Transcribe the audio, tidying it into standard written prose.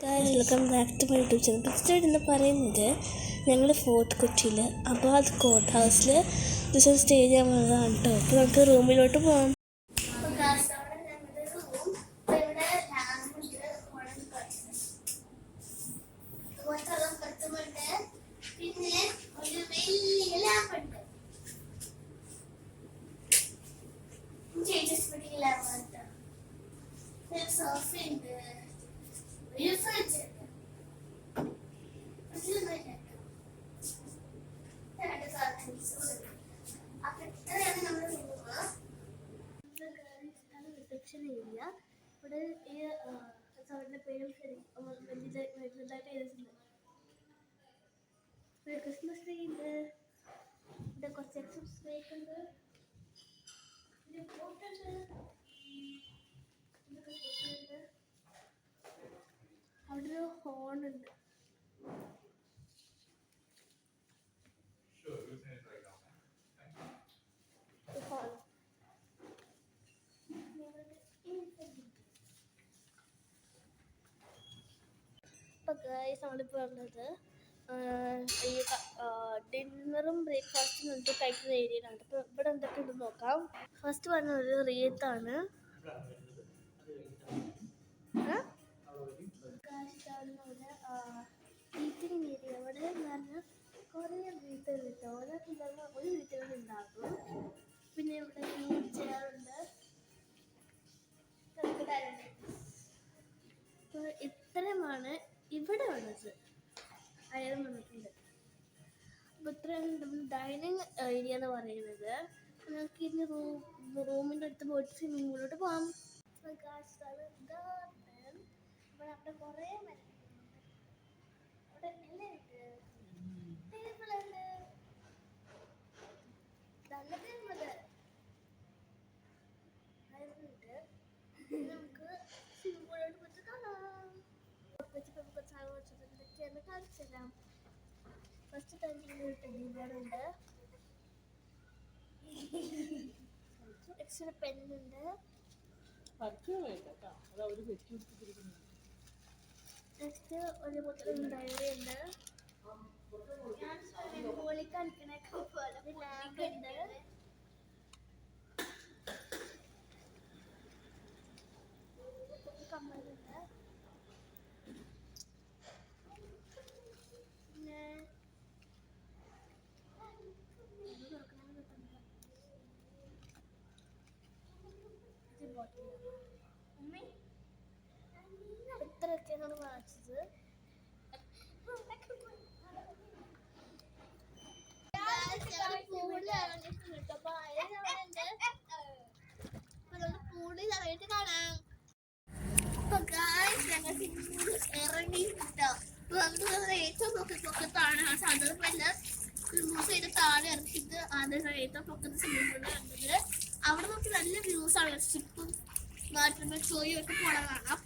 Welcome back to my YouTube channel. First എന്ന് പറയുന്നത് ഞങ്ങൾ ഫോർട്ട് കൊച്ചിയിൽ അബാദ് കോർട്ട് ഹൗസിൽ ദിവസം സ്റ്റേ ചെയ്യാൻ വന്നതാണ് കേട്ടോ. അപ്പോൾ നമുക്ക് റൂമിലോട്ട് പോകാം. പിന്നെ ഒരു വലിയ ലാമ്പുണ്ട്, സോഫയുണ്ട്, ഒരു ഫ്രിഡ്ജ് ഉണ്ട്, അപ്പൊ ഇത്രയാണ് നമ്മുടെ റൂമ്. Reception area. ഇവിടെ ഈ സൗണ്ടിന്റെ പേരും വലുതായിട്ട് എഴുതിയിട്ടുണ്ട്. ക്രിസ്മസ് ട്രീ ഉണ്ട്, ഇവിടെ കുറച്ച് എക്സസ് സ്നേക്ക് ഉണ്ട്, പിന്നെ പോട്ടുണ്ട്, അവിടെ ഒരു ഹോൺ ഉണ്ട്. ഇപ്പൊ നമ്മളിപ്പോൾ വന്നത് ഈ ഡിന്നറും ബ്രേക്ക്ഫാസ്റ്റും നമുക്ക് കഴിക്കുന്ന ഏരിയയിലാണ്. അപ്പോൾ ഇവിടെ എന്തൊക്കെ ഉണ്ടെന്ന് നോക്കാം. ഫസ്റ്റ് പറഞ്ഞത് റീത്താണ്. Eating area. അവിടെ പറഞ്ഞാൽ കുറേ റീത്തുകൾ കിട്ടും. ഓരോ പിള്ളേരും ഒരു റീത്തുകൾ ഉണ്ടാകും. പിന്നെ ഇവിടെ ചെയറുണ്ട്, അപ്പോൾ ഇത്രയുമാണ് ഇവിടെ വന്നത്. അയാൾ വന്നിട്ടുണ്ട്. അപ്പോൾ ഇത്രയാണ് നമ്മൾ ഡൈനിങ് ഏരിയ എന്ന് പറയുന്നത്. നമുക്ക് ഇനി റൂമിൻ്റെ അടുത്ത് പോയിട്ട് സ്വിമ്മിംഗ് പൂളിലോട്ട് പോകാം. ഗാർഡൻ. അപ്പോൾ അവിടെ കുറേ മരങ്ങളുണ്ട്. അവിടെ എല്ലാം ഉണ്ട്. ടേബിളുണ്ട്, നല്ല ടേബിള് ഉണ്ട്. നമുക്ക് സ്വിമ്മിംഗ് പൂളിലോട്ട് പോയിട്ട് കാണാം. എന്തൊക്കെയാണ് കാണിച്ചു തരാം. ഫസ്റ്റ് തന്നെ ടെലിബോർഡുണ്ട്, എക്സ്ട്രാ പെന്നുണ്ട്, നെക്സ്റ്റ് ഒരു ബോട്ടിൽ ഡയറി ഉണ്ട്, പോലെ കളിക്കണ ലാമ്പ് ഉണ്ട്, കമ്മലുണ്ട്, പിന്നെ ഇത്രയൊക്കെയാണ് വാങ്ങിച്ചത്. കാണാം. ഇറങ്ങി ഏറ്റവും പൊക്കത്താണ് സാധാരണ താഴെ ഇറക്കിയിട്ട് ആദ്യം ഏറ്റവും പൊക്കത്ത് സ്വിമ്മിംഗ് പൂളിൽ കണ്ടത്. അവിടെ നോക്കി നല്ല വ്യൂസ് ആണ്. ഷിപ്പും വാട്ടർ ഷോയും ഒക്കെ പോണ കാണാം.